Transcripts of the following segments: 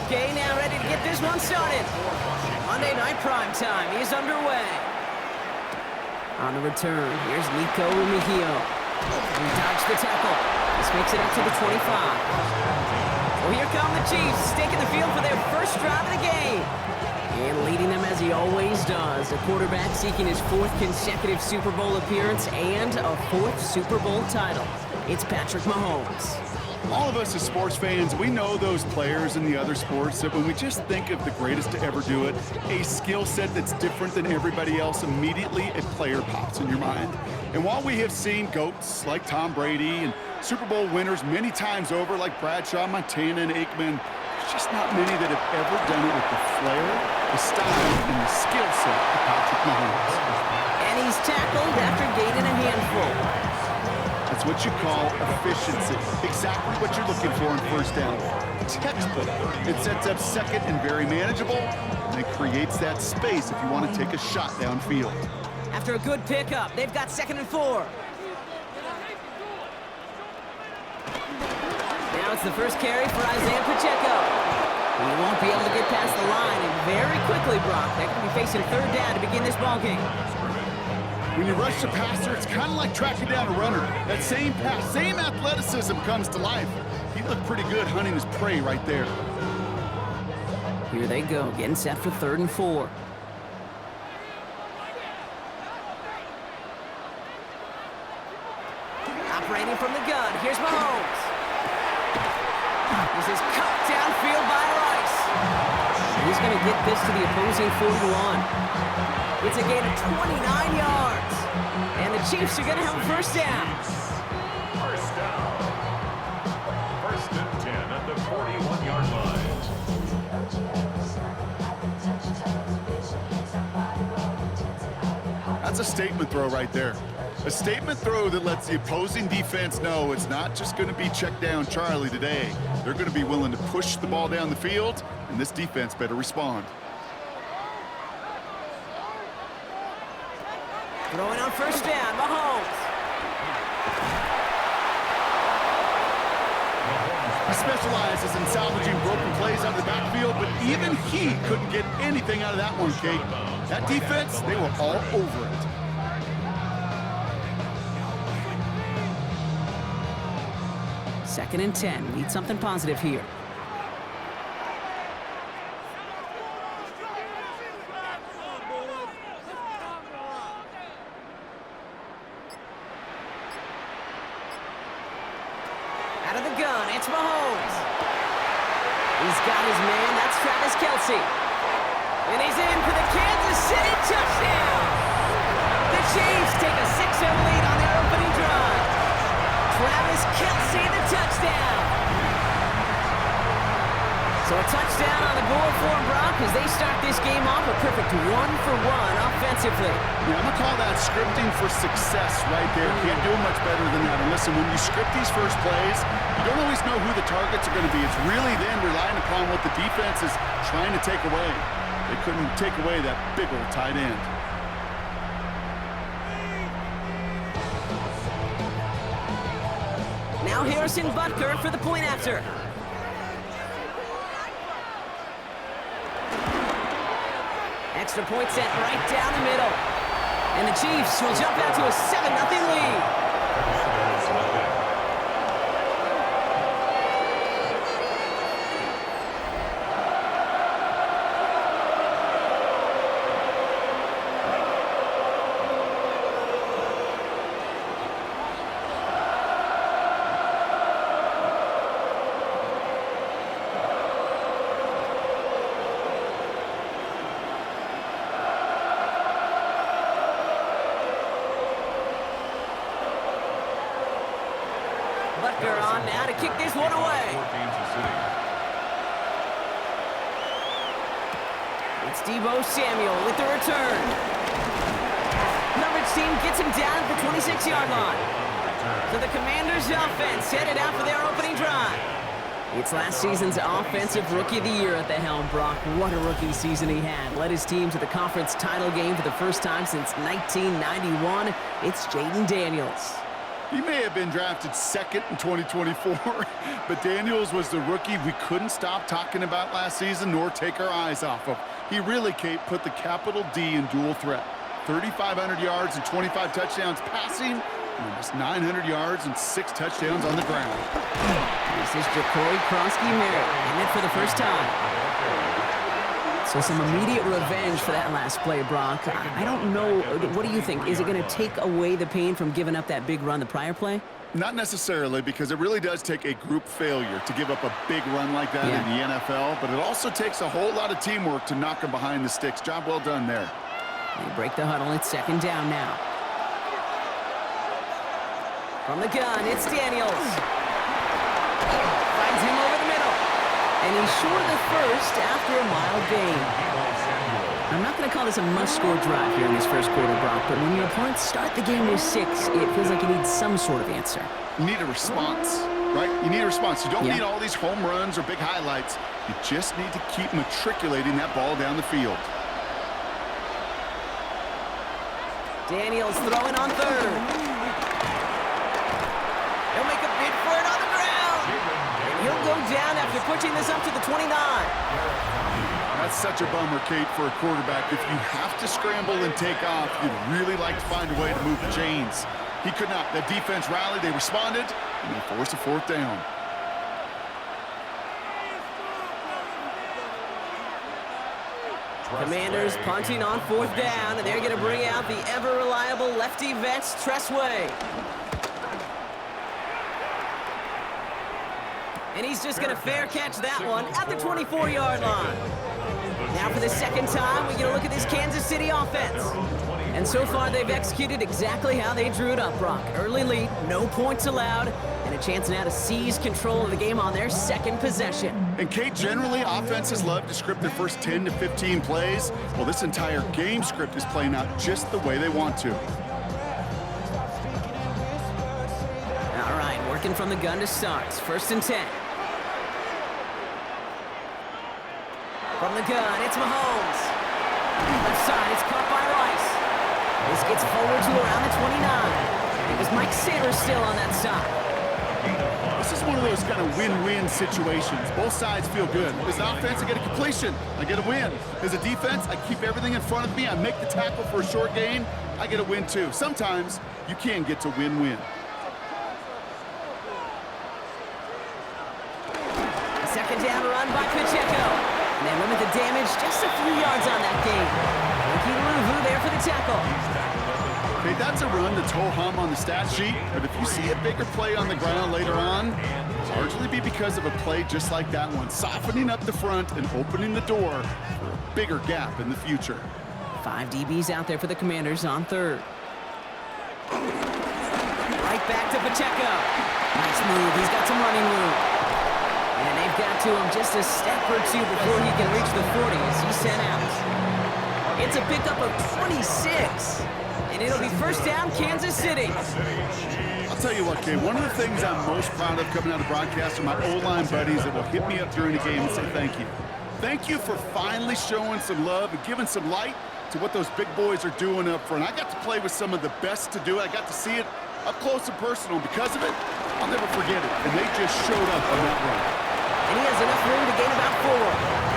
Gay now ready to get this one started. Monday Night Prime Time is underway. On the return, here's Nico Mejio. He dodged the tackle. This makes it up to the 25. Well, here come the Chiefs, taking the field for their first drive of the game. And leading them as he always does, the quarterback seeking his 4th consecutive Super Bowl appearance and a 4th Super Bowl title. It's Patrick Mahomes. All of us as sports fans, we know those players in the other sports that when we just think of the greatest to ever do it, a skill set that's different than everybody else, immediately a player pops in your mind. And while we have seen GOATs like Tom Brady and Super Bowl winners many times over like Bradshaw, Montana, and Aikman, there's just not many that have ever done it with the flair, the style, and the skill set of Patrick Mahomes. And he's tackled after gaining a handful. That's what you call efficiency. Exactly what you're looking for in first down. Textbook. It sets up second and very manageable, and it creates that space if you want to take a shot downfield. After a good pickup, they've got 2nd and 4. Now it's the first carry for Isaiah Pacheco. He won't be able to get past the line, and very quickly, Brock, they could be facing 3rd down to begin this ballgame. When you rush the passer, it's kind of like tracking down a runner. That same pass, same athleticism comes to life. He looked pretty good hunting his prey right there. Here they go, getting set for 3rd and 4. Operating from the gun, here's Mahomes. This is cut downfield by Rice. He's going to get this to the opposing 41. It's a gain of 29 yards. And the Chiefs are going to have a first down. First down. 1st and 10 at the 41-yard line. That's a statement throw right there. A statement throw that lets the opposing defense know it's not just going to be check down Charlie today. They're going to be willing to push the ball down the field, and this defense better respond. Throwing on first down, Mahomes. He specializes in salvaging broken plays out of the backfield, but even he couldn't get anything out of that one, Kate. That defense, they were all over it. Second and 10. Need something positive here. Out of the gun, it's Mahomes. He's got his man, that's Travis Kelce. And he's in for the Kansas City touchdown. The Chiefs take a 6-0 lead on their opening drive. Travis Kelce, the touchdown. So a touchdown on the board for him, Brock, as they start this game off a perfect 1-for-1 offensively. Yeah, I'm going to call that scripting for success right there. Can't do much better than that. And listen, when you script these first plays, you don't always know who the targets are going to be. It's really then relying upon what the defense is trying to take away. They couldn't take away that big old tight end. Now Harrison Butker for the point after. Extra point set right down the middle. And the Chiefs will jump out to a 7-0 lead. Butker on now to kick this one away. It's Deebo Samuel with the return. Coverage team gets him down at the 26-yard line. So the Commanders' offense headed out for their opening drive. It's last season's Offensive Rookie of the Year at the helm, Brock. What a rookie season he had. Led his team to the conference title game for the first time since 1991. It's Jayden Daniels. He may have been drafted second in 2024, but Daniels was the rookie we couldn't stop talking about last season nor take our eyes off of. He really, Kate, put the capital D in dual threat. 3,500 yards and 25 touchdowns passing, and almost 900 yards and 6 touchdowns on the ground. This is Jacory Kronsky-Merritt, hitting it for the first time. So some immediate revenge for that last play, Brock. I don't know. What do you think? Is it going to take away the pain from giving up that big run the prior play? Not necessarily, because it really does take a group failure to give up a big run like that in the NFL, but it also takes a whole lot of teamwork to knock them behind the sticks. Job well done there. They break the huddle. It's second down now. From the gun, it's Daniels. Finds him over the middle. And he's short of the first after a mild gain. I'm not going to call this a must-score drive here in this first quarter, Brock, but when your opponents start the game with 6, it feels like you need some sort of answer. You need a response, right? You need a response. You don't need all these home runs or big highlights. You just need to keep matriculating that ball down the field. Daniels throwing on third. He'll make a bid for it on the ground. And he'll go down after pushing this up to the 29. That's such a bummer, Kate, for a quarterback. If you have to scramble and take off, you'd really like to find a way to move the chains. He could not. That defense rallied, they responded, and they forced a fourth down. Commanders punting on fourth down, and they're going to bring out the ever-reliable lefty vets, Tressway. And he's just going to fair catch that one at the 24-yard line. Now for the second time, we get a look at this Kansas City offense. And so far, they've executed exactly how they drew it up, Brock. Early lead, no points allowed, and a chance now to seize control of the game on their second possession. And Kate, generally, offenses love to script their first 10 to 15 plays. Well, this entire game script is playing out just the way they want to. All right, working from the gun to start. First and 10. From the gun, it's Mahomes. Left side, it's caught by Rice. This gets forward to around the 29. It was Mike Saylor still on that side. This is one of those kind of win-win situations. Both sides feel good. As an offense, I get a completion. I get a win. As a defense, I keep everything in front of me. I make the tackle for a short gain. I get a win, too. Sometimes, you can get to win-win. Second down run by Pacheco. And they limit the damage just a few yards on that game. Ricky Louvu there for the tackle. Okay, that's a run that's ho-hum on the stat sheet, but if you see a bigger play on the ground later on, it'll largely be because of a play just like that one, softening up the front and opening the door for a bigger gap in the future. 5 DBs out there for the Commanders on third. Right back to Pacheco. Nice move. He's got some running room. And they've got to him just a step or two before he can reach the 40 as he's sent out. It's a pickup of 26. And it'll be first down, Kansas City. I'll tell you what, Kay, one of the things I'm most proud of coming out of broadcast are my O-line buddies that will hit me up during the game and say thank you. Thank you for finally showing some love and giving some light to what those big boys are doing up front. I got to play with some of the best to do it. I got to see it up close and personal. Because of it, I'll never forget it. And they just showed up on that run. And he has enough room to gain about 4.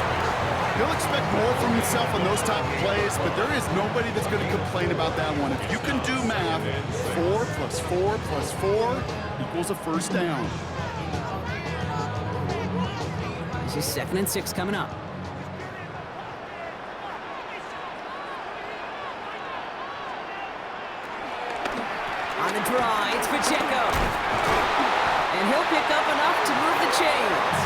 He'll expect more from himself on those type of plays, but there is nobody that's going to complain about that one. If you can do math, 4 plus 4 plus 4 equals a first down. This is 2nd and 6 coming up. On the draw, it's Pacheco. And he'll pick up enough to move the chains.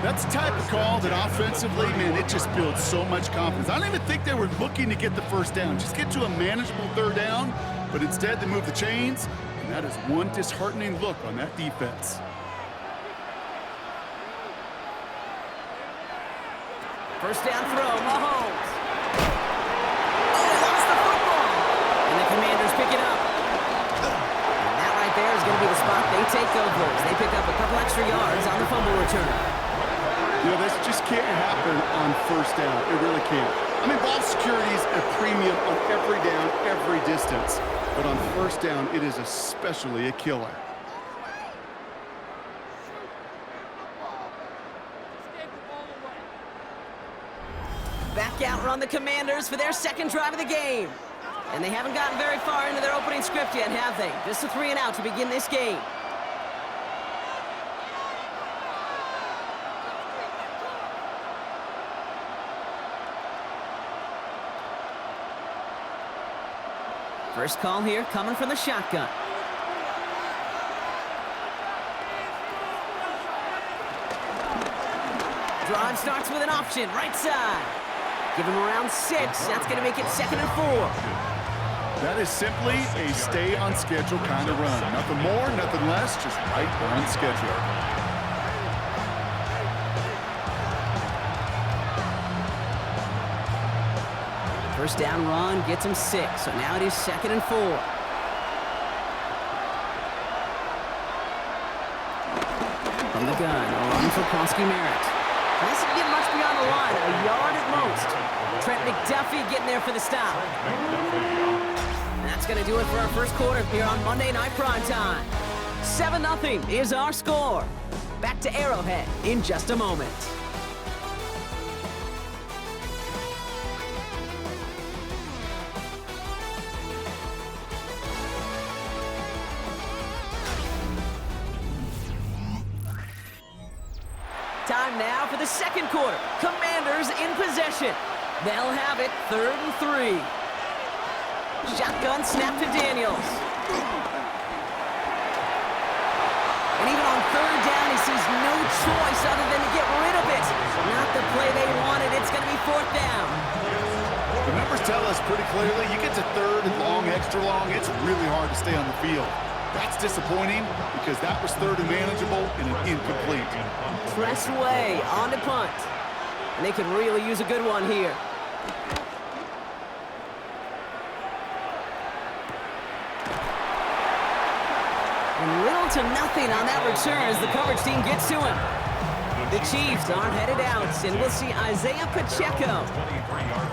That's the type of call that offensively, man, it just builds so much confidence. I don't even think they were looking to get the first down. Just get to a manageable third down, but instead they move the chains, and that is one disheartening look on that defense. First down throw, Mahomes. Oh, he lost the football. And the Commanders pick it up. And that right there is going to be the spot they take over. They pick up a couple extra yards on the fumble return. You know, this just can't happen on first down. It really can't. I mean, ball security is a premium on every down, every distance. But on first down, it is especially a killer. Back out run the Commanders for their second drive of the game. And they haven't gotten very far into their opening script yet, have they? Just a 3-and-out to begin this game. First call here coming from the shotgun. Drive starts with an option, right side. Give him around 6. That's going to make it 2nd and 4. That is simply a stay-on-schedule kind of run. Nothing more, nothing less, just right on schedule. First down run gets him 6, so now it is 2nd and 4. From the gun, a run for Kronsky-Merritt. Doesn't get much beyond the line, a yard at most. Trent McDuffie getting there for the stop. And that's going to do it for our first quarter here on Monday Night Primetime. 7-0 is our score. Back to Arrowhead in just a moment. Time now for the second quarter. Commanders in possession. They'll have it 3rd and 3. Shotgun snap to Daniels. And even on 3rd down, he sees no choice other than to get rid of it. Not the play they wanted. It's going to be 4th down. The numbers tell us pretty clearly, you get to 3rd and long, extra long, it's really hard to stay on the field. That's disappointing because that was 3rd and manageable and an incomplete. Press away on to punt. And they could really use a good one here. And little to nothing on that return as the coverage team gets to him. The Chiefs are headed out, and we'll see Isaiah Pacheco.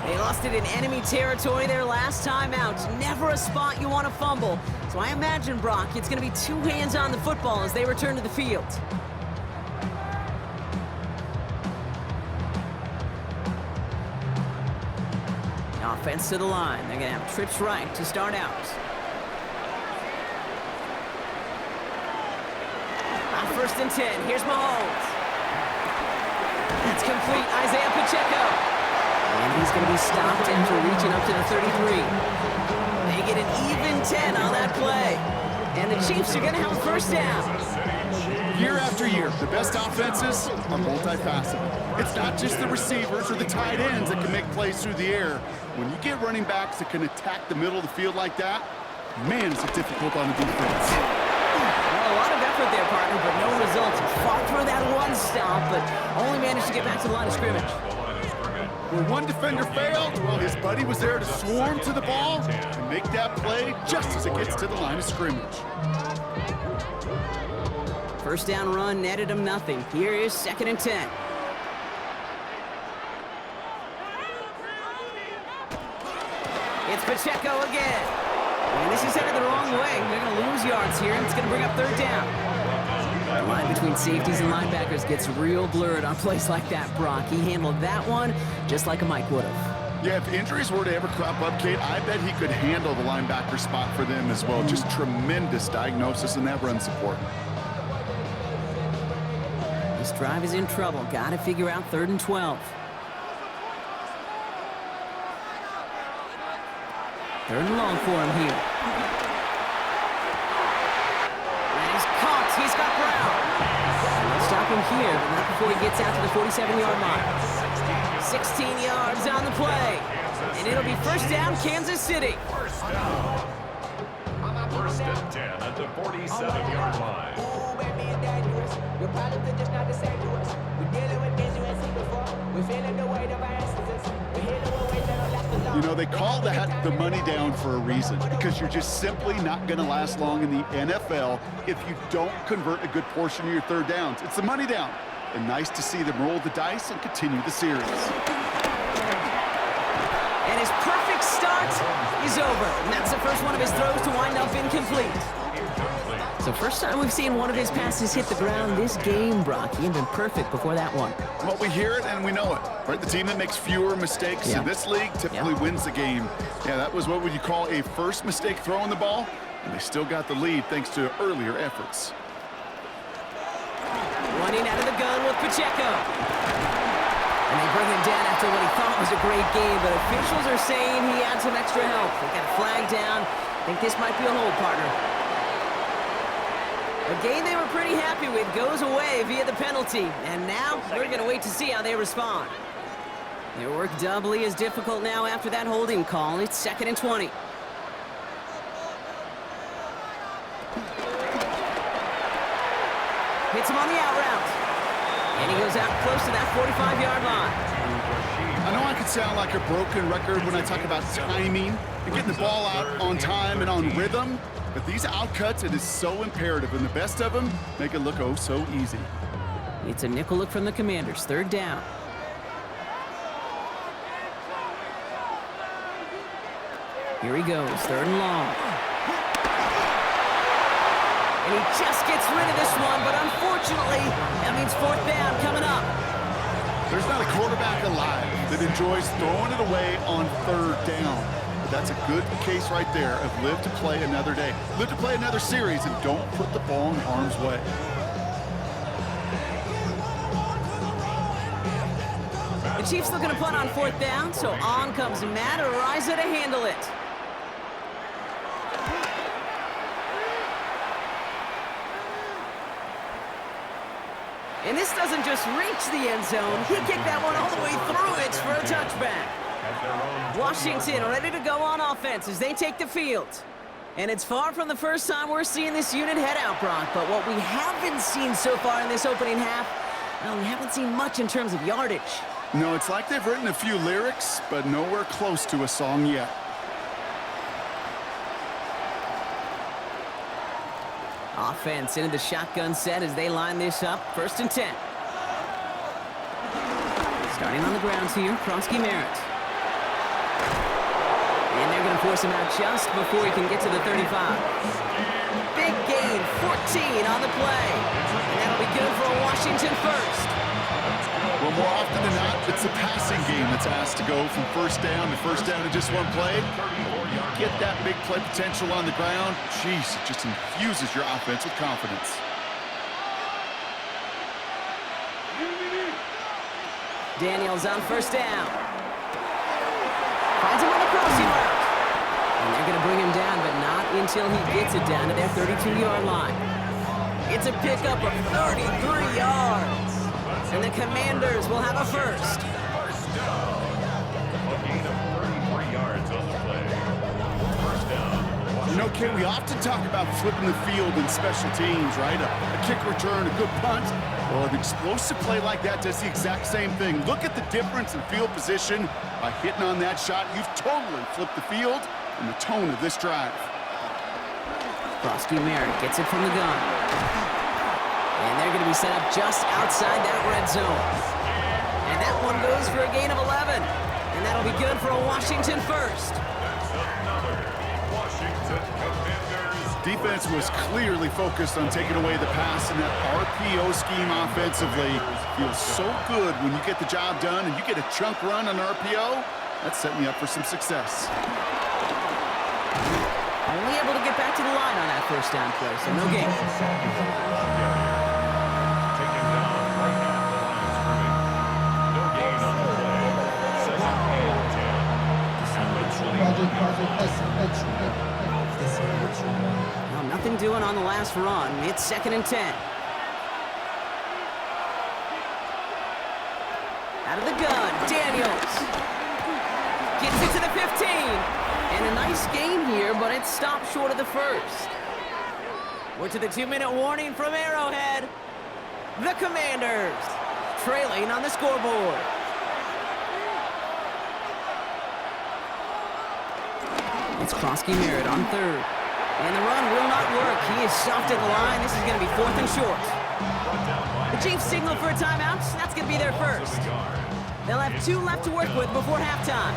They lost it in enemy territory their last time out. Never a spot you want to fumble. So I imagine, Brock, it's going to be 2 hands on the football as they return to the field. Offense to the line. They're going to have trips right to start out. On 1st and 10, here's Mahomes. It's complete, Isaiah Pacheco. And he's going to be stopped after reaching up to the 33. They get an even 10 on that play. And the Chiefs are going to have a first down. Year after year, the best offenses are multifaceted. It's not just the receivers or the tight ends that can make plays through the air. When you get running backs that can attack the middle of the field like that, man, is it difficult on the defense. Well, a lot of effort there, partner, but no results. Fought through that run stop, but only managed to get back to the line of scrimmage. When one defender failed, well, his buddy was there to swarm to the ball and make that play just as it gets to the line of scrimmage. First down run netted him nothing. Here is 2nd and 10. It's Pacheco again. And this is headed the wrong way. They're going to lose yards here, and it's going to bring up 3rd down. The line between safeties and linebackers gets real blurred on plays like that, Brock. He handled that one just like a Mike would have. Yeah, if injuries were to ever crop up, Kate, I bet he could handle the linebacker spot for them as well. Just tremendous diagnosis in that run support. This drive is in trouble. Got to figure out 3rd and 12. 3rd and long for him here. And he's caught. He's got Brown. They'll stop him here, but not before he gets out to the 47-yard line. 16 yards on the play. And it'll be first down, Kansas City. First down. 1st and 10 at the 47-yard line. You know, they call that the money down for a reason, because you're just simply not going to last long in the NFL if you don't convert a good portion of your 3rd downs. It's the money down. and nice to see them roll the dice and continue the series. And his perfect start is over. And that's the first one of his throws to wind up incomplete. So first time we've seen one of his passes hit the ground this game, Brock. He had been perfect before that one. Well, we hear it and we know it, right? The team that makes fewer mistakes in this league typically wins the game. Yeah, that was what would you call a first mistake throwing the ball, and they still got the lead thanks to earlier efforts. Running out of the gun with Pacheco. And they bring him down after what he thought was a great game, but officials are saying he had some extra help. They got a flag down. I think this might be a hold, partner. A game they were pretty happy with goes away via the penalty. And now we're going to wait to see how they respond. Their work doubly is difficult now after that holding call. It's 2nd and 20. Hits him on the out route. And he goes out close to that 45-yard line. I know I could sound like a broken record when I talk about timing and getting the ball out on time and on rhythm, but these outcuts, it is so imperative, and the best of them make it look oh so easy. It's a nickel look from the Commanders. 3rd down. Here he goes, 3rd and long. And he just gets rid of this one, but unfortunately, that means 4th down coming up. There's not a quarterback alive that enjoys throwing it away on 3rd down. But that's a good case right there of live to play another day. Live to play another series and don't put the ball in harm's way. The Chiefs looking to punt on 4th down, so on comes Matt Ariza to handle it. And this doesn't just reach the end zone. He kicked that one all the way through it for a touchback. Washington ready to go on offense as they take the field. And it's far from the first time we're seeing this unit head out, Brock. But what we haven't seen so far in this opening half, well, we haven't seen much in terms of yardage. No, it's like they've written a few lyrics, but nowhere close to a song yet. Offense into the shotgun set as they line this up. 1st and 10. Starting on the grounds here, Kronsky Merritt. And they're going to force him out just before he can get to the 35. Big gain, 14 on the play. And that'll be good for a Washington first. Well, more often than not, it's the passing game that's asked to go from 1st down to just one play. Get that big play potential on the ground. Jeez, it just infuses your offense with confidence. Daniels on 1st down. Finds him on the crossing route. And they're going to bring him down, but not until he gets it down to their 32-yard line. It's a pickup of 33 yards. And the Commanders will have a first. First down. A gain of 33 yards on the play. First down. You know, Ken, we often talk about flipping the field in special teams, right? A kick return, a good punt. Well, an explosive play like that does the exact same thing. Look at the difference in field position. By hitting on that shot, you've totally flipped the field and the tone of this drive. Kronsky Merritt gets it from the gun. And they're going to be set up just outside that red zone. And that one goes for a gain of 11. And that'll be good for a Washington first. Another Washington Commanders. Defense was clearly focused on taking away the pass, and that RPO scheme offensively feels so good when you get the job done and you get a chunk run on RPO. That's setting you up for some success. Only able to get back to the line on that 1st down play, so no gain. Taken down right at the line of scrimmage. No gain on the play. 2nd and 10. Well, nothing doing on the last run. It's 2nd and 10. Out of the gun, Daniels. Gets it to the 15. And a nice gain here, but it stopped short of the first. We're to the 2-minute warning from Arrowhead. The Commanders trailing on the scoreboard. It's Kronsky Merritt on 3rd. And the run will not work. He is stopped at the line. This is going to be 4th and short. Brought down by The Chiefs signal for a timeout. That's going to be their first. They'll have 2 left to work with before halftime.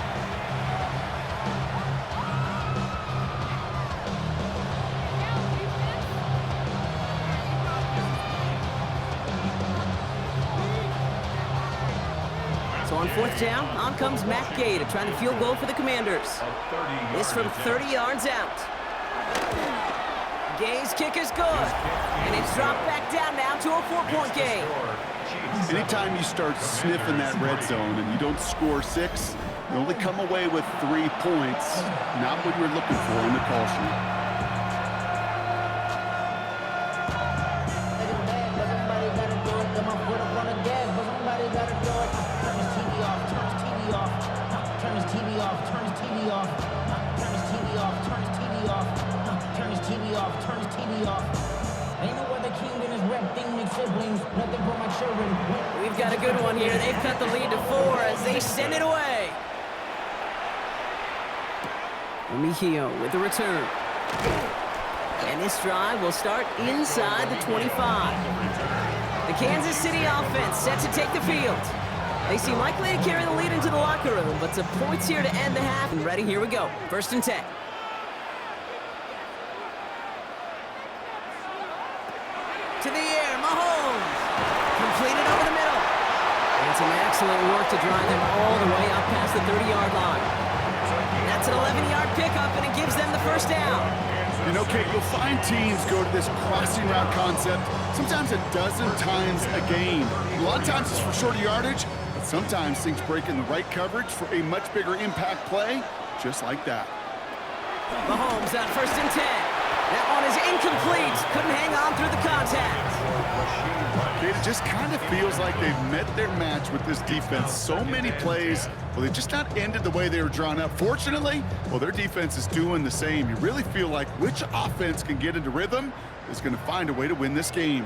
So on 4th down, on comes Matt Gay to try the field goal for the Commanders. This from 30 yards out. Gay's kick is good, and it's dropped back down now to a 4-point game. Anytime you start sniffing that red zone and you don't score 6, you only come away with 3 points. Not what you're looking for in the call sheet. We've got a good one here. They've cut the lead to 4 as they send it away. Mejio with the return. And this drive will start inside the 25. The Kansas City offense set to take the field. They seem likely to carry the lead into the locker room, but some points here to end the half. And ready, here we go. 1st and 10. To the air, Mahomes. Completed over the middle. And some excellent work to drive them all the way up past the 30-yard line. That's an 11-yard pickup, and it gives them the 1st down. You know, Kate, you'll find teams go to this crossing route concept sometimes a dozen times a game. A lot of times it's for shorter yardage, but sometimes things break in the right coverage for a much bigger impact play, just like that. Mahomes on 1st and 10. That one is incomplete. Couldn't hang on through the contact. It just kind of feels like they've met their match with this defense. So many plays, well, they just not ended the way they were drawn up. Fortunately, well, their defense is doing the same. You really feel like which offense can get into rhythm is going to find a way to win this game.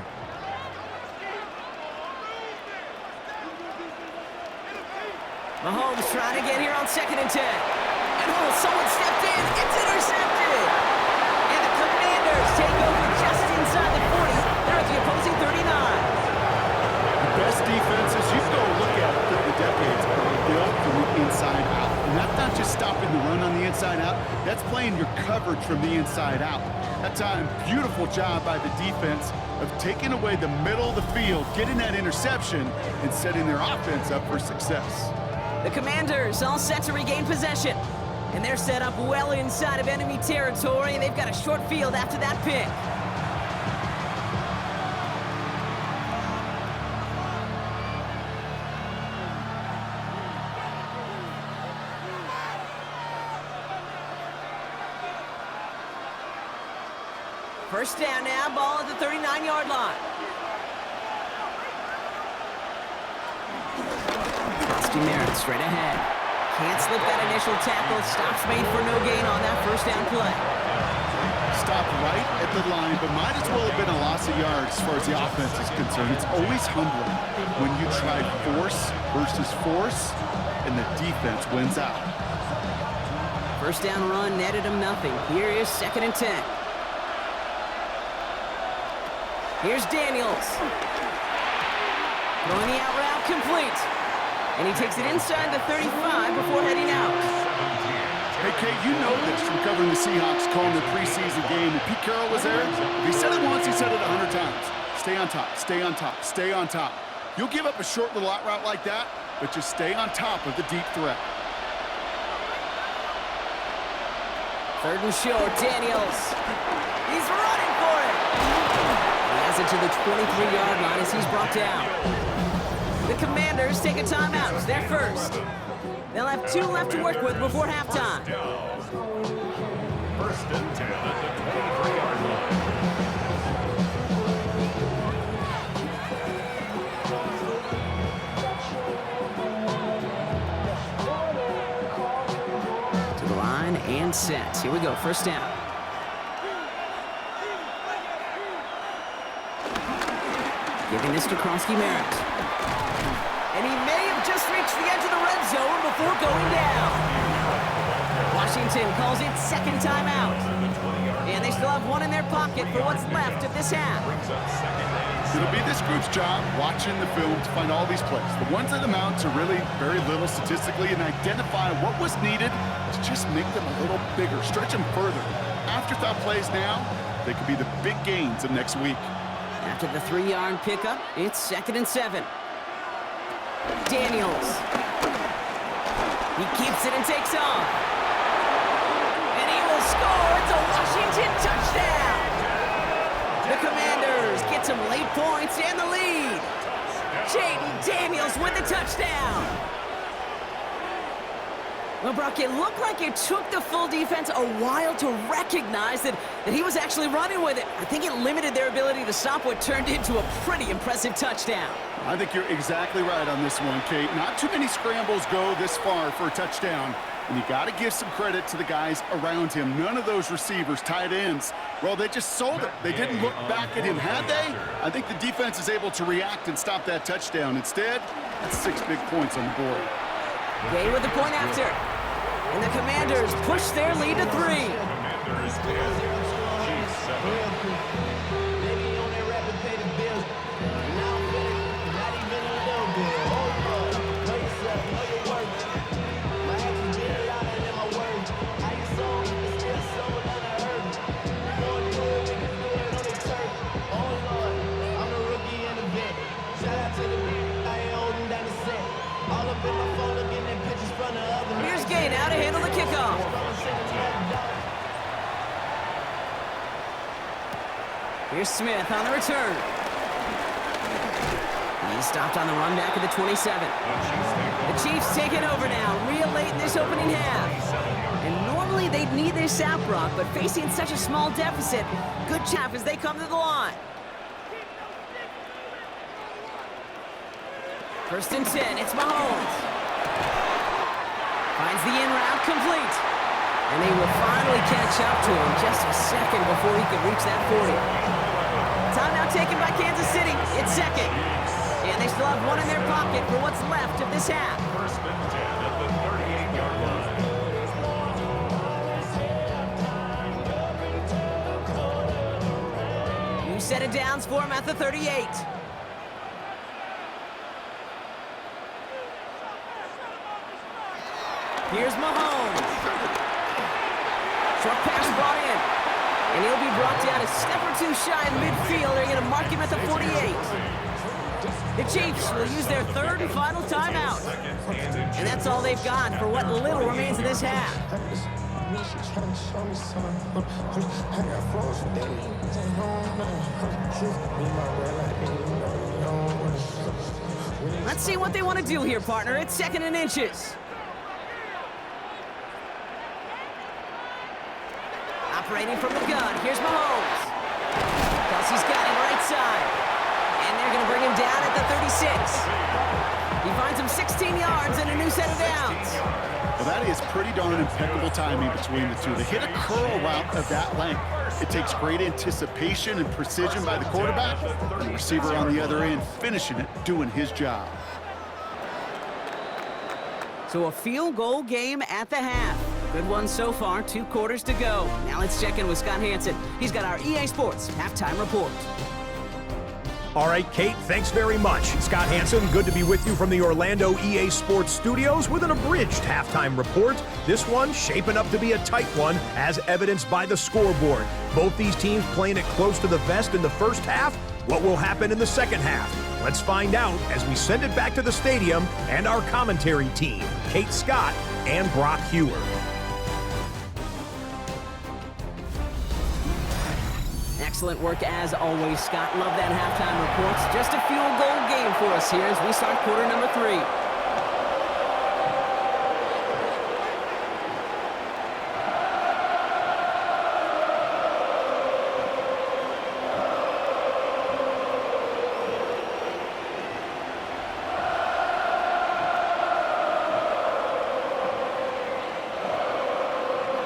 Mahomes trying to get here on 2nd and 10. And someone stepped in. It's intercepted. And the Commanders take over just inside the 40. They're at the opposing 39. Best defenses you go look at through the decades are built from the inside out. And that's not just stopping the run on the inside out, that's playing your coverage from the inside out. That time, beautiful job by the defense of taking away the middle of the field, getting that interception, and setting their offense up for success. The Commanders all set to regain possession. And they're set up well inside of enemy territory, and they've got a short field after that pick. First down now, ball at the 39-yard line. Merritt straight ahead. Can't slip that initial tackle. Stops made for no gain on that 1st down play. Stopped right at the line, but might as well have been a loss of yards as far as the offense is concerned. It's always humbling when you try force versus force, and the defense wins out. 1st down run netted him nothing. Here is 2nd and 10. Here's Daniels. Throwing the out route complete. And he takes it inside the 35 before heading out. Hey, Kate, you know this from covering the Seahawks, calling the preseason game. When Pete Carroll was there, if he said it once, he said it 100 times. Stay on top, stay on top, stay on top. You'll give up a short little out route like that, but just stay on top of the deep threat. 3rd and short, Daniels. He's running for it. He has it to the 23-yard line as he's brought down. The Commanders take a timeout. It's their first. They'll have 2 left to work with before halftime. 1st and 10 at the 23-yard line. To the line and set. Here we go. 1st down. Giving this to Kronsky-Merritt. And he may have just reached the edge of the red zone before going down. Washington calls it 2nd timeout. And they still have 1 in their pocket for what's left of this half. it'll be this group's job watching the film to find all these plays. The ones that amount to really very little statistically and identify what was needed to just make them a little bigger, stretch them further. Afterthought plays now, they could be the big gains of next week. After the 3-yard pickup, it's 2nd and 7. Daniels. He keeps it and takes off. And he will score. It's a Washington touchdown. The Commanders get some late points and the lead. Jayden Daniels with the touchdown. Well, Brock, it looked like it took the full defense a while to recognize that he was actually running with it. I think it limited their ability to stop what turned into a pretty impressive touchdown. I think you're exactly right on this one, Kate. Not too many scrambles go this far for a touchdown. And you got to give some credit to the guys around him. None of those receivers, tight ends, well, they just sold it. They didn't look back at him, had they? I think the defense is able to react and stop that touchdown. Instead, that's 6 big points on the board. Gay with the point after. And the Commanders push their lead to 3. Commanders 10, Chiefs 7. Here's Gay now to handle the kickoff. Here's Smith on the return. He's stopped on the run back at the 27. The Chiefs taking over now, real late in this opening half. And normally they'd need this out, Brock, but facing such a small deficit, good job as they come to the line. 1st and 10, it's Mahomes. Finds the in route complete. And they will finally catch up to him just a second before he could reach that 40. Timeout taken by Kansas City. It's 2nd. And they still have one in their pocket for what's left of this half. 1st and 10 at the 38-yard line. New set of downs for him at the 38. Here's Mahomes. Short pass brought in. And he'll be brought down a step or 2 shy of midfield. They're going to mark him at the 48. The Chiefs will use their 3rd and final timeout. And that's all they've got for what little remains of this half. Let's see what they want to do here, partner. It's 2nd and inches. Operating from the gun, here's Mahomes. Kelsey's got him right side. And they're going to bring him down at the 36. He finds him 16 yards and a new set of downs. Well, that is pretty darn impeccable timing between the two. To hit a curl route of that length, it takes great anticipation and precision by the quarterback. And the receiver on the other end finishing it, doing his job. So a field goal game at the half. Good one so far, 2 quarters to go. Now let's check in with Scott Hansen. He's got our EA Sports halftime report. All right, Kate, thanks very much. Scott Hansen, good to be with you from the Orlando EA Sports studios with an abridged halftime report. This one shaping up to be a tight one, as evidenced by the scoreboard. Both these teams playing it close to the vest in the first half. What will happen in the second half? Let's find out as we send it back to the stadium and our commentary team, Kate Scott and Brock Hewer. Excellent work as always, Scott. Love that halftime report. Just a field goal game for us here as we start quarter number 3.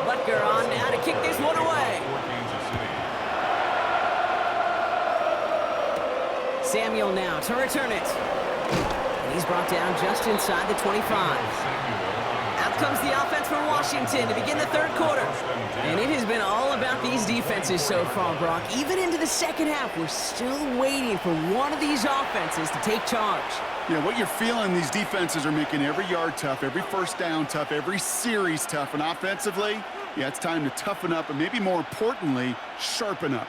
Butker on now to kick this one away. Samuel now to return it. And he's brought down just inside the 25. Out comes the offense for Washington to begin the third quarter. And it has been all about these defenses so far, Brock. Even into the second half, we're still waiting for one of these offenses to take charge. Yeah, what you're feeling, these defenses are making every yard tough, every first down tough, every series tough. And offensively, yeah, it's time to toughen up and maybe more importantly, sharpen up.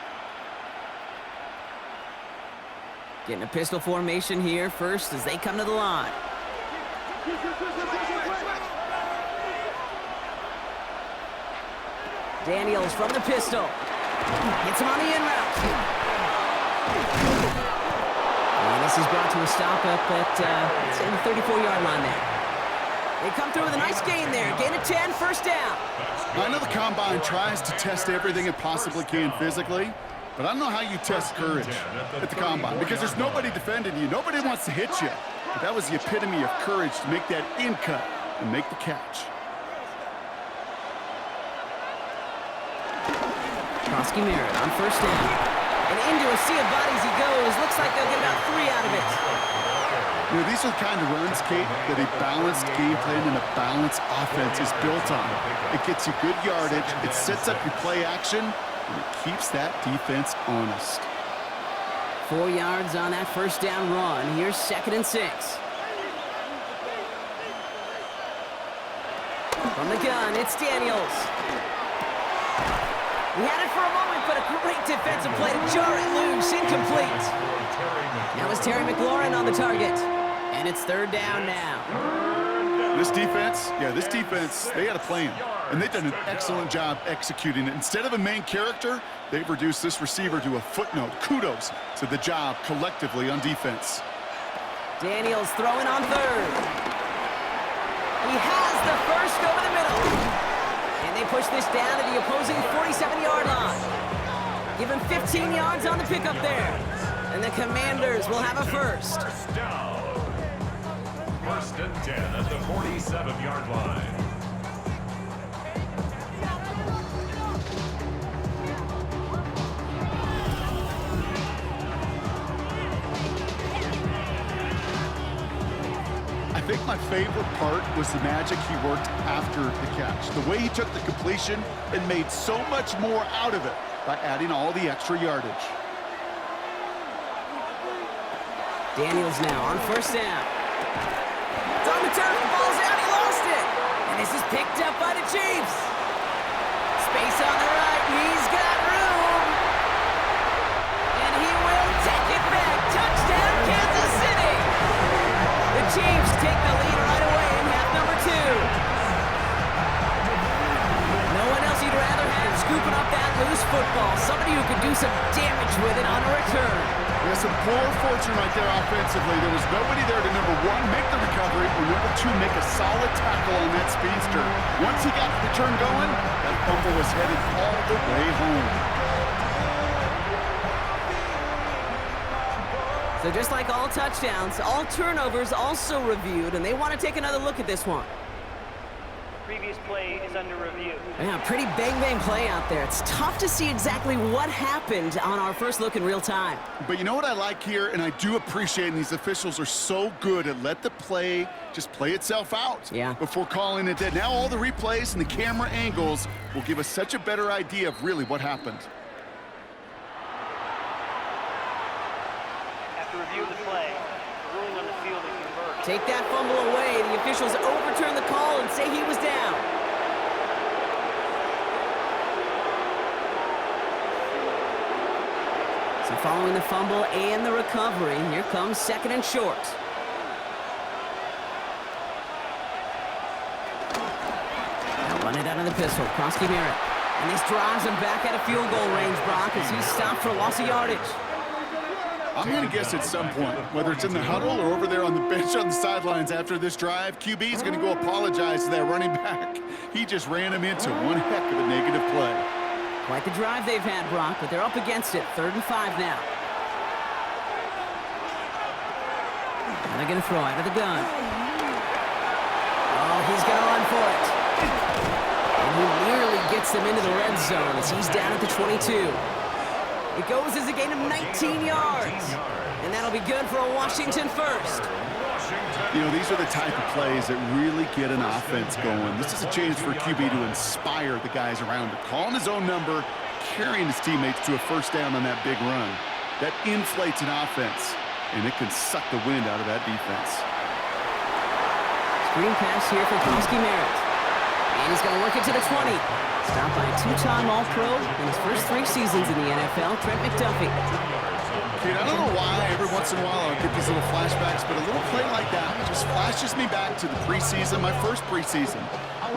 Getting a pistol formation here first as they come to the line. Daniels from the pistol. Hits him on the in route. And this is brought to a stop up at the 34-yard line there. They come through with a nice gain there. Gain of 10, first down. I know the Combine tries to test everything it possibly can physically, but I don't know how you test courage at the Combine because there's nobody defending you. Nobody wants to hit you. But that was the epitome of courage to make that in cut and make the catch. Merritt on first down. And into a sea of bodies he goes. Looks like they'll get about 3 out of it. You know, these are the kind of runs, Kate, that a balanced game plan and a balanced offense is built on. It gets you good yardage, it sets up your play action, and it keeps that defense honest. 4 yards on that first down run. Here's 2nd and 6. From the gun, it's Daniels. He had it for a moment, but a great defensive play to jar it loose. Incomplete. That was Terry McLaurin on the target. And it's 3rd down now. This defense, they had a plan. And they've done an excellent job executing it. Instead of a main character, they've reduced this receiver to a footnote. Kudos to the job collectively on defense. Daniels throwing on 3rd. He has the first over the middle. And they push this down to the opposing 47-yard line. Give him 15 yards on the pickup there. And the Commanders will have a first. Down. 1st and 10 at the 47-yard line. I think my favorite part was the magic he worked after the catch. The way he took the completion and made so much more out of it by adding all the extra yardage. Daniels now on first down. It's on the turf, the ball's out, he lost it. And this is picked up by the Chiefs. Space on the right, he's got room. And he will take it back. Touchdown, Kansas City. The Chiefs take the lead right away in half number 2. No one else you'd rather have scooping up that loose football. Somebody who could do some damage with it on a return. Yeah, some poor fortune right there offensively. There was nobody there to, number 1, make the recovery, or number 2, make a solid tackle on that speedster. Once he got the return going, that fumble was headed all the way home. So just like all touchdowns, all turnovers also reviewed, and they want to take another look at this one. Previous play is under review. Yeah, pretty bang play out there. It's tough to see exactly what happened on our first look in real time. But you know what I like here, and I do appreciate, and these officials are so good at let the play just play itself out before calling it dead. Now all the replays and the camera angles will give us such a better idea of really what happened. After review of the play, the ruling on the field is reversed. Take that fumble away. The officials overturn the call and say he was down. So following the fumble and the recovery, here comes 2nd and short. Now run it out of the pistol. Merritt. And this drives him back out of field goal range, Brock, as he's stopped for loss of yardage. I'm going to guess at some point, whether it's in the huddle or over there on the bench on the sidelines after this drive, QB is going to go apologize to that running back. He just ran him into one heck of a negative play. Quite the drive they've had, Brock, but they're up against it. 3rd and 5 now. Now they're going to throw out of the gun. Oh, he's going to run for it. And he nearly gets them into the red zone as he's down at the 22. It goes as a gain of 19 yards. And that'll be good for a Washington first. You know, these are the type of plays that really get an offense going. This is a chance for a QB to inspire the guys around him. Calling his own number, carrying his teammates to a first down on that big run. That inflates an offense, and it can suck the wind out of that defense. Screen pass here for Koski Merritt. And he's going to work it to the 20. Stopped by a two-time All-Pro in his first 3 seasons in the NFL, Trent McDuffie. Kid, I don't know why every once in a while I'll get these little flashbacks, but a little play like that just flashes me back to the preseason, my first preseason.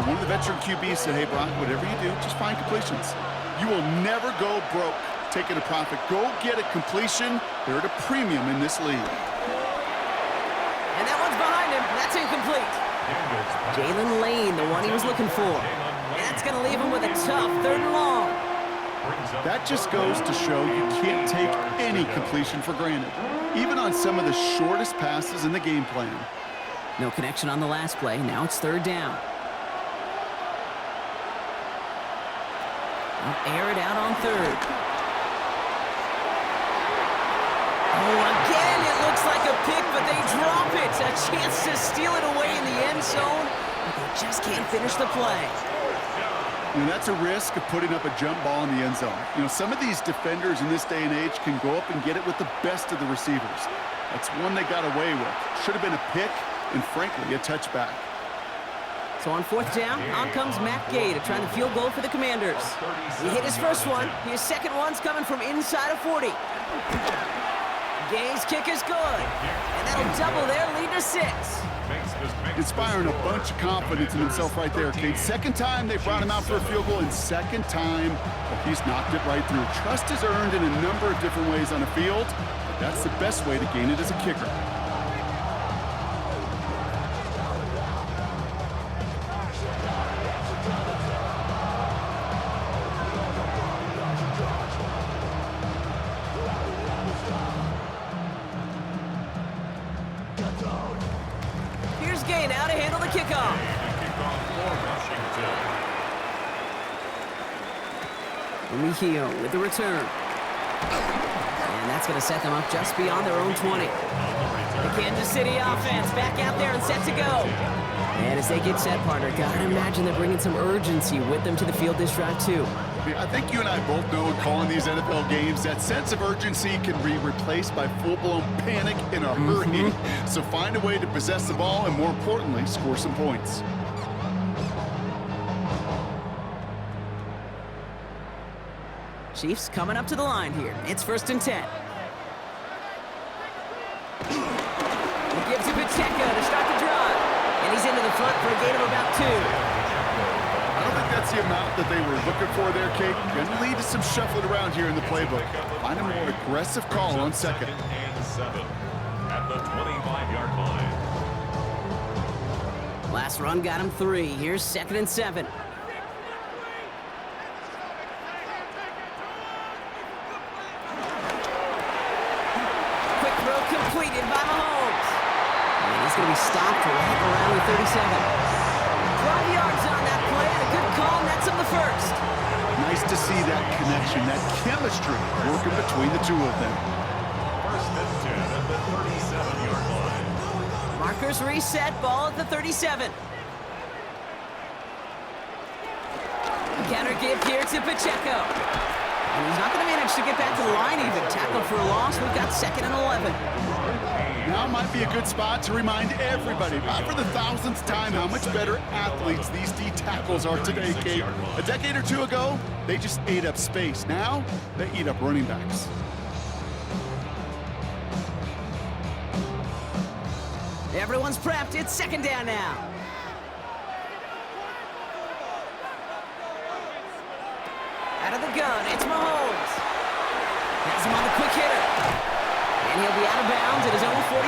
One of the veteran QBs said, hey, Brock, whatever you do, just find completions. You will never go broke taking a profit. Go get a completion. They're at a premium in this league. And that one's behind him. That's incomplete. Jalen Lane, the one he was looking for. And that's going to leave him with a tough 3rd and long. That just goes to show you can't take any completion for granted, even on some of the shortest passes in the game plan. No connection on the last play. Now it's 3rd down. They'll air it out on 3rd. Oh, again, it looks like a pick, but they drop it. A chance to steal it away in the end zone, but they just can't finish the play. You know, that's a risk of putting up a jump ball in the end zone. You know, some of these defenders in this day and age can go up and get it with the best of the receivers. That's one they got away with. Should have been a pick and, frankly, a touchback. So on 4th down, on comes Matt Gay to try the field goal for the Commanders. He hit his first one. His second one's coming from inside of 40. Gay's kick is good, and that'll double their lead to 6. Inspiring a bunch of confidence in himself right there, Kate. Second time they brought him out for a field goal, and second time, well, he's knocked it right through. Trust is earned in a number of different ways on a field, but that's the best way to gain it as a kicker. Gay now to handle the kickoff. Mejio with the return. And that's going to set them up just beyond their own 20. The Kansas City offense back out there and set to go. And as they get set, partner, gotta imagine they're bringing some urgency with them to the field this drive, too. I think you and I both know in calling these NFL games, that sense of urgency can be replaced by full-blown panic in a hurry. So find a way to possess the ball and, more importantly, score some points. Chiefs coming up to the line here. It's 1st and 10. He gives it Pacheco to start the drive. And he's into the front for a gain of about 2. I don't think that's the amount that they were looking for there, Kate. Going to lead to some shuffling around here in the playbook. Find a more aggressive call on 2nd. And 7 at the 25-yard line. Last run got him 3. Here's 2nd and 7. Quick throw completed by Mahomes. And he's going to be stopped right around the 37. 12 yards on that play, and a good call, and that's him the 1st. Nice to see that connection, that chemistry working between the two of them. 1st and 10 at the 37-yard line. Markers reset, ball at the 37. Counter give here to Pacheco. And he's not going to manage to get back to the line even. Tackled for a loss. We've got 2nd and 11. Now might be a good spot to remind everybody, not for the 1000th time, how much better athletes these D tackles are today, Kate. A decade or 2 ago, they just ate up space. Now, they eat up running backs. Everyone's prepped. It's 2nd down now. Out of the gun, it's Mahomes. Has him on the quick hitter. And he'll be out of bounds at his own 45.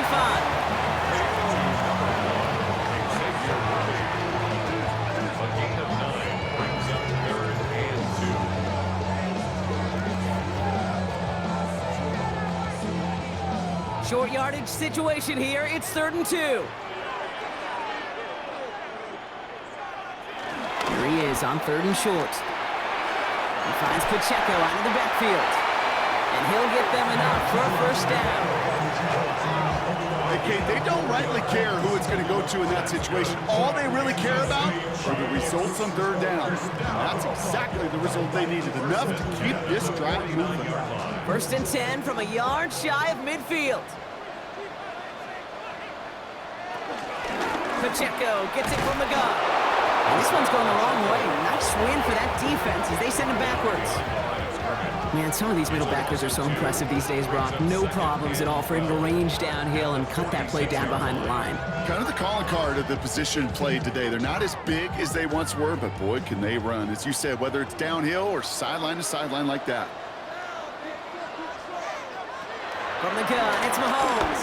A gain of 9 brings up 3rd and 2. Short yardage situation here. It's 3rd and 2. Here he is on 3rd and short. He finds Pacheco out of the backfield. And he'll get them enough for a 1st down. Hey, Kate, they don't rightly care who it's going to go to in that situation. All they really care about are the results on third down. That's exactly the result they needed, enough to keep this drive moving. 1st and 10 from a yard shy of midfield. Pacheco gets it from the gun. And this one's going the wrong way. Nice win for that defense as they send him backwards. Man, some of these middle backers are so impressive these days, Brock. No problems at all for him to range downhill and cut that play down behind the line. Kind of the calling card of the position played today. They're not as big as they once were, but boy, can they run. As you said, whether it's downhill or sideline to sideline like that. From the gun, it's Mahomes.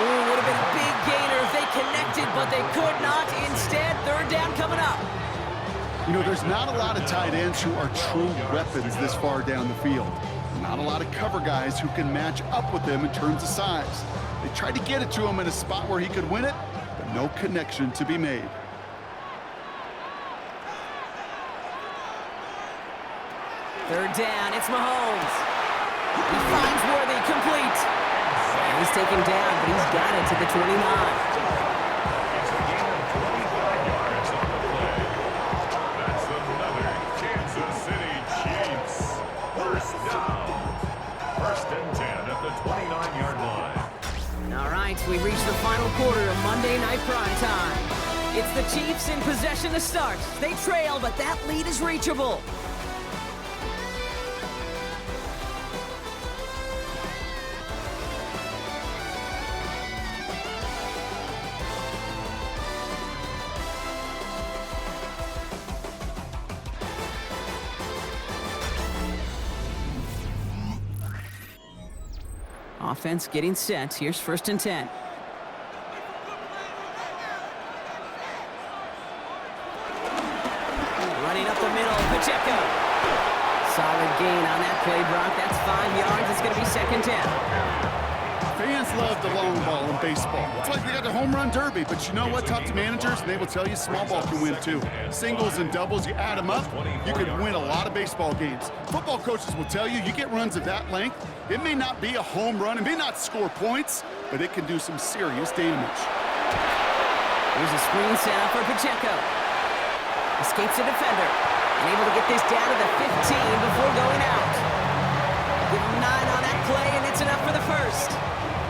Ooh, would have been a big gainer if they connected, but they could not. Instead, 3rd down coming up. You know, there's not a lot of tight ends who are true weapons this far down the field. Not a lot of cover guys who can match up with them in terms of size. They tried to get it to him in a spot where he could win it, but no connection to be made. Third down, it's Mahomes. He finds Worthy, complete. And he's taken down, but he's got it to the 29. It's a gain of 25 yards on the play. That's another Kansas City Chiefs. 1st down. 1st and 10 at the 29-yard line. All right, we reached the final quarter of Monday Night Prime Time. It's the Chiefs in possession to start. They trail, but that lead is reachable. Offense getting set. Here's 1st and 10. Running up the middle, Pacheco. Solid gain on that play, Brock. That's 5 yards. It's going to be 2nd down. Fans love the long ball in baseball. It's like they got the home run derby, but you know what? Talk to managers, and they will tell you small ball can win too. Singles and doubles, you add them up, you can win a lot of baseball games. Football coaches will tell you, you get runs of that length, it may not be a home run, it may not score points, but it can do some serious damage. Here's a screen setup for Pacheco. Escapes a defender, and able to get this down to the 15 before going out. Give him 9 on that play, and it's enough for the 1st.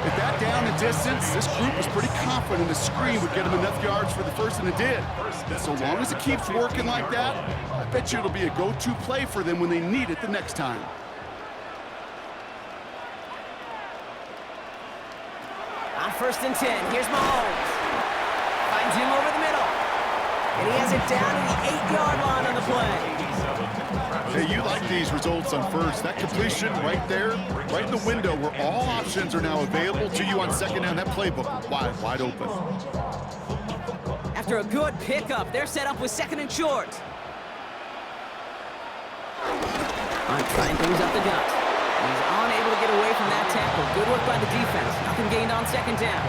With that down and distance, this group was pretty confident the screen would get them enough yards for the 1st, and it did. And so long as it keeps working like that, I bet you it'll be a go-to play for them when they need it the next time. On 1st and 10, here's Mahomes. Finds him over the middle. And he has it down to the 8-yard line on the play. Hey, you like these results on 1st. That completion right there, right in the window where all options are now available to you on 2nd down. That playbook wide open. After a good pickup, they're set up with 2nd and short. Trying things up the gut. He's unable to get away from that tackle. Good work by the defense. Nothing gained on 2nd down.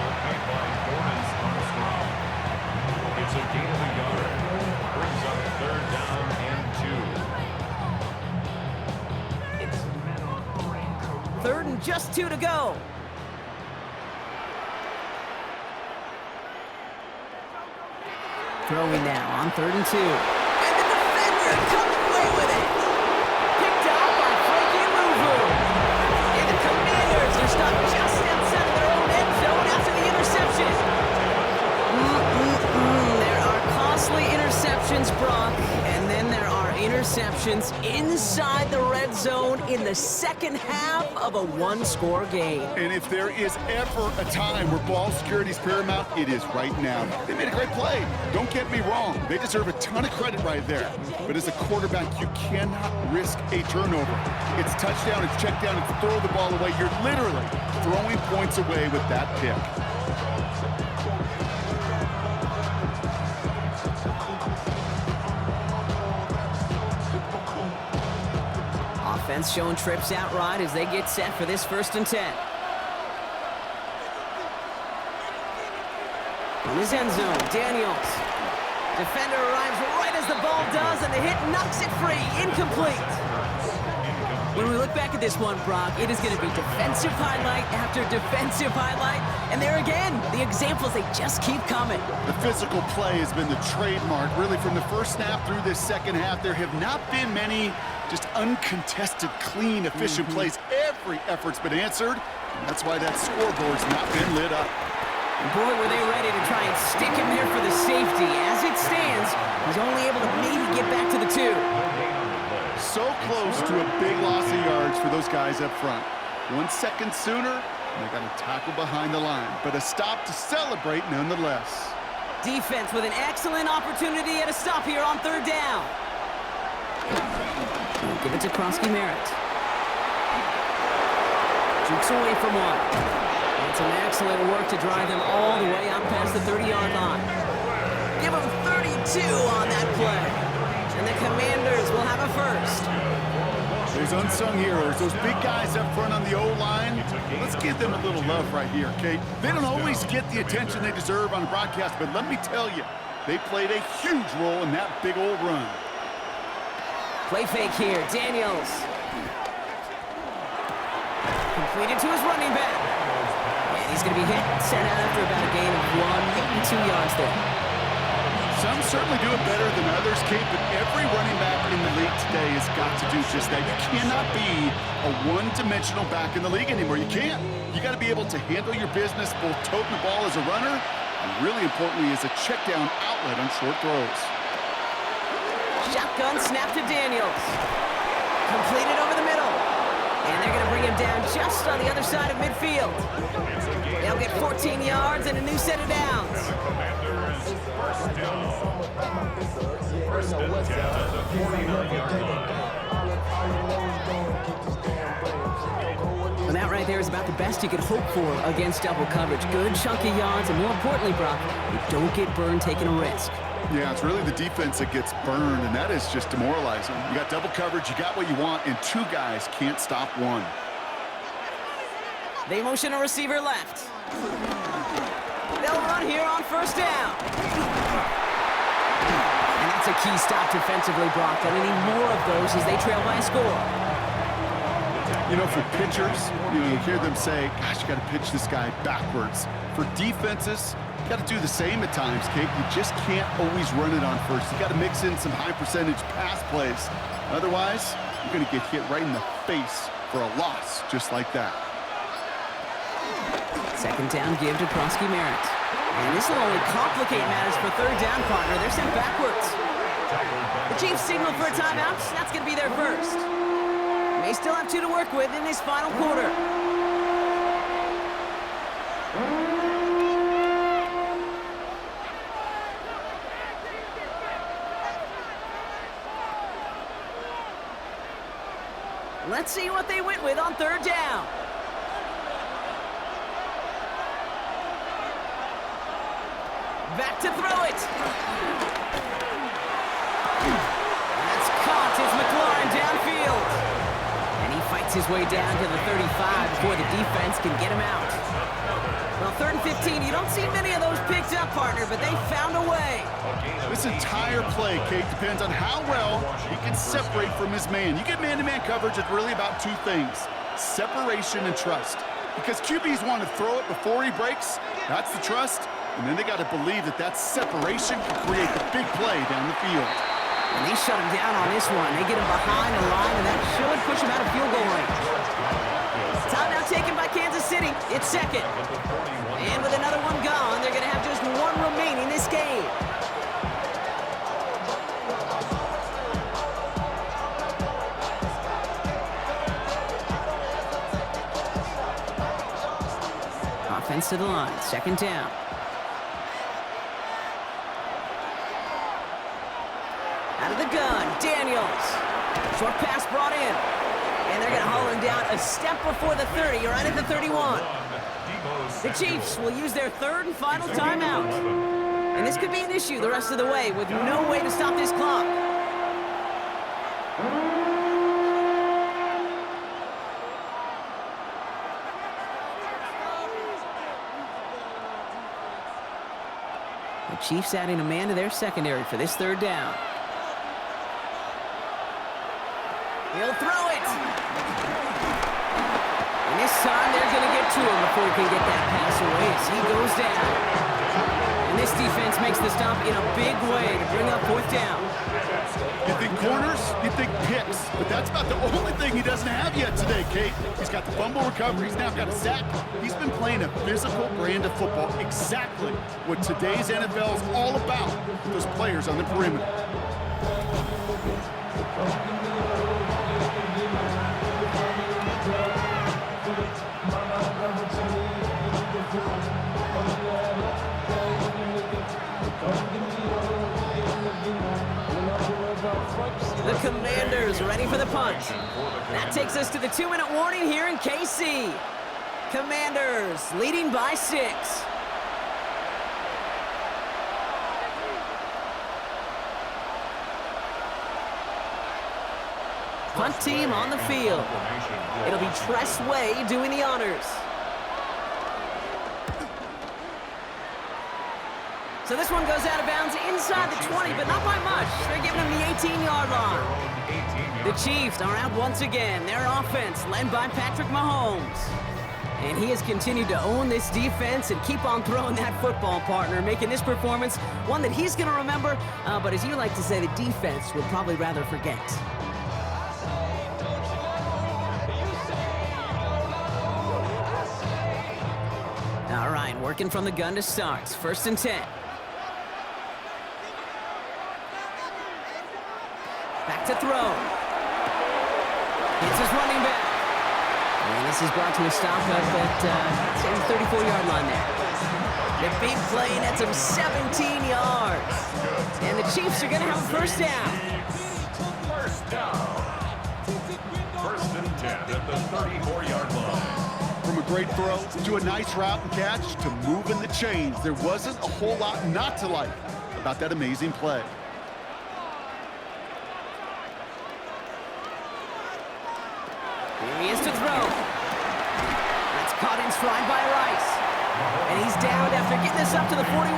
It's a gain of a yard. Brings up 3rd down and 2. 3rd and just 2 to go. Throwing now on 3rd and 2. And the defender comes away with it. Picked up by Frankie Louvu. And the Commanders are stopped just outside of their own end zone after the interception. There are costly interceptions, Brock, and then there are interceptions inside the red zone in the 2nd half of a 1-score game. And if there is ever a time where ball security is paramount, it is right now. They made a great play. Don't get me wrong. They deserve a ton of credit right there. But as a quarterback, you cannot risk a turnover. It's touchdown, it's check down, it's throw the ball away. You're literally throwing points away with that pick. Offense showing trips out right as they get set for this 1st and 10. In his end zone, Daniels. Defender arrives right as the ball does, and the hit knocks it free. Incomplete. When we look back at this one, Brock, it is going to be defensive highlight after defensive highlight. And there again, the examples, they just keep coming. The physical play has been the trademark. Really, from the first snap through this second half, there have not been many just uncontested, clean, efficient plays. Every effort's been answered. And that's why that scoreboard's not been lit up. And boy, were they ready to try and stick him there for the safety. As it stands, he's only able to maybe get back to the 2. So close to a big loss of yards for those guys up front. 1 second sooner, and they got a tackle behind the line. But a stop to celebrate nonetheless. Defense with an excellent opportunity at a stop here on 3rd down. Give it to Krosky-Merritt. Jukes away from one. And some excellent work to drive them all the way up past the 30-yard line. Give them 32 on that play. And the Commanders will have a first. There's unsung heroes, those big guys up front on the O-line. Let's give them a little love right here, Kate. They don't always get the attention they deserve on a broadcast, but let me tell you, they played a huge role in that big old run. Play fake here, Daniels. Completed to his running back. And he's going to be hit and sent out after about a gain of 1, maybe 2 yards there. Some certainly do it better than others, Kate, but every running back in the league today has got to do just that. You cannot be a one-dimensional back in the league anymore. You can't. You got to be able to handle your business, both toting the ball as a runner, and really importantly as a check-down outlet on short throws. Shotgun snap to Daniels. Completed over the middle. And they're going to bring him down just on the other side of midfield. They'll get 14 yards and a new set of downs. First down. First and 10 at the 49-yard line. And that right there is about the best you could hope for against double coverage. Good chunky yards, and more importantly, Brock, you don't get burned taking a risk. Yeah, it's really the defense that gets burned, and that is just demoralizing. You got double coverage, you got what you want, and 2 guys can't stop one. They motion a receiver left. They'll run here on 1st down. And that's a key stop defensively, Brock. And they need more of those as they trail by a score. You know, for pitchers, you hear them say, gosh, you got to pitch this guy backwards. For defenses, you got to do the same at times, Kate. You just can't always run it on first. You got to mix in some high-percentage pass plays. Otherwise, you're going to get hit right in the face for a loss just like that. 2nd down give to Krosky-Merritt. And this will only complicate matters for 3rd down, partner. They're sent backwards. The Chiefs signal for a timeout. That's going to be their first. They still have 2 to work with in this final quarter. Let's see what they went with on 3rd down. Back to throw it. That's caught. It's McLaurin downfield. And he fights his way down to the 35 before the defense can get him out. Well, 3rd and 15, you don't see many of those picked up, partner, but they found a way. This entire play, Kate, depends on how well he can separate from his man. You get man-to-man coverage, it's really about 2 things, separation and trust. Because QBs want to throw it before he breaks, that's the trust. And then they got to believe that that separation can create the big play down the field. And they shut him down on this one. They get him behind the line, and that should push him out of field goal range. Timeout taken by Kansas City. It's 2nd. And with another one gone, they're going to have just 1 remaining this game. Offense to the line. 2nd down. Out of the gun, Daniels. Short pass brought in. And they're going to haul him down a step before the 30, right at the 31. The Chiefs will use their 3rd and final timeout. And this could be an issue the rest of the way with no way to stop this clock. The Chiefs adding a man to their secondary for this 3rd down. He'll throw it. And this time they're going to get to him before he can get that pass away as he goes down. And this defense makes the stop in a big way to bring up 4th down. You think corners, you think picks, but that's about the only thing he doesn't have yet today, Kate. He's got the fumble recovery, he's now got a sack. He's been playing a physical brand of football, exactly what today's NFL is all about, those players on the perimeter. The Commanders ready for the punt. That takes us to the 2-minute warning here in KC. Commanders leading by 6. Punt team on the field. It'll be Tress Way doing the honors. So this one goes out of bounds inside the 20, but not by much. They're giving him the 18-yard line. The Chiefs are out once again. Their offense led by Patrick Mahomes. And he has continued to own this defense and keep on throwing that football, partner, making this performance one that he's going to remember, but as you like to say, the defense would probably rather forget. All right, working from the gun to start. 1st and 10. Back to throw. It's his running back. And this is brought to a stop up at the 34-yard line there. The big play nets him 17 yards. And the Chiefs are going to have a 1st down. 1st down. 1st and 10 at the 34-yard line. From a great throw to a nice route and catch to moving the chains, there wasn't a whole lot not to like about that amazing play. Here he is to throw. That's caught in stride by Rice. And he's down after getting this up to the 41.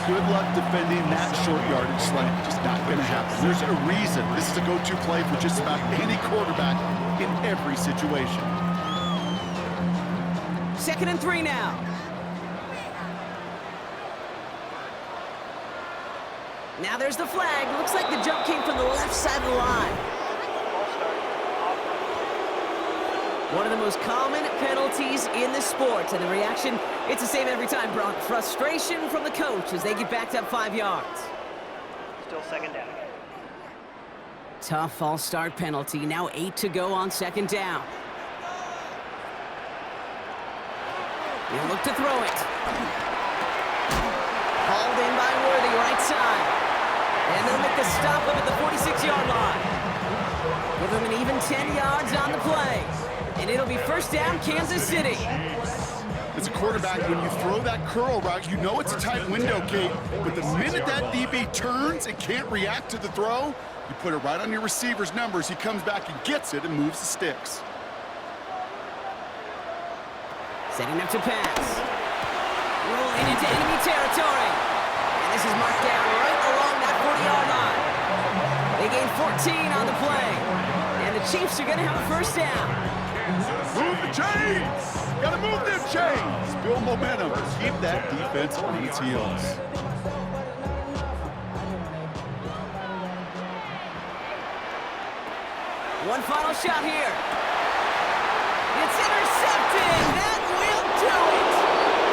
Good luck defending that short yardage slant. Just not going to happen. There's a reason this is a go-to play for just about any quarterback in every situation. 2nd and 3 now. Now there's the flag. Looks like the jump came from the left side of the line. One of the most common penalties in the sport, and the reaction, it's the same every time, Brock. Frustration from the coach as they get backed up 5 yards. Still 2nd down. Tough false start penalty. Now 8 to go on 2nd down. He'll look to throw it. Hauled in by Worthy, right side. And they'll make the stop up at the 46-yard line. Give him an even 10 yards on the play. And it'll be 1st down, Kansas City. As a quarterback, when you throw that curl route, you know it's a tight window, Kate. But the minute that DB turns and can't react to the throw, you put it right on your receiver's numbers. He comes back and gets it and moves the sticks. Setting up to pass. Rolling into enemy territory. And this is marked down right along that 40-yard line. They gain 14 on the play. And the Chiefs are going to have a 1st down. Move the chains! Gotta move them chains! Build momentum. Keep that defense on its heels. One final shot here. It's intercepted. That will do it.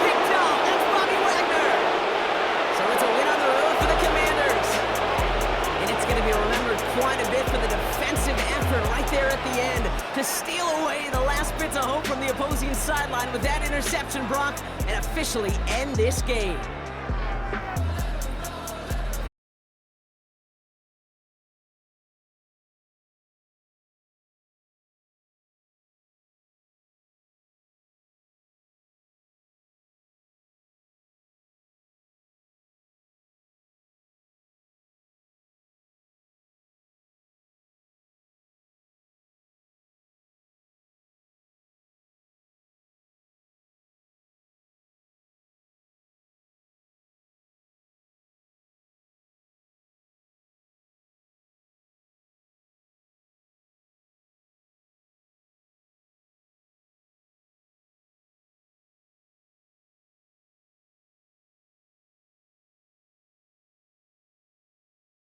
Picked off. That's Bobby Wagner. So it's a win on the road for the Commanders. And it's going to be remembered quite a bit for the defensive effort right there at the end to steal away the last bits of hope from the opposing sideline with that interception, Brock, and officially end this game.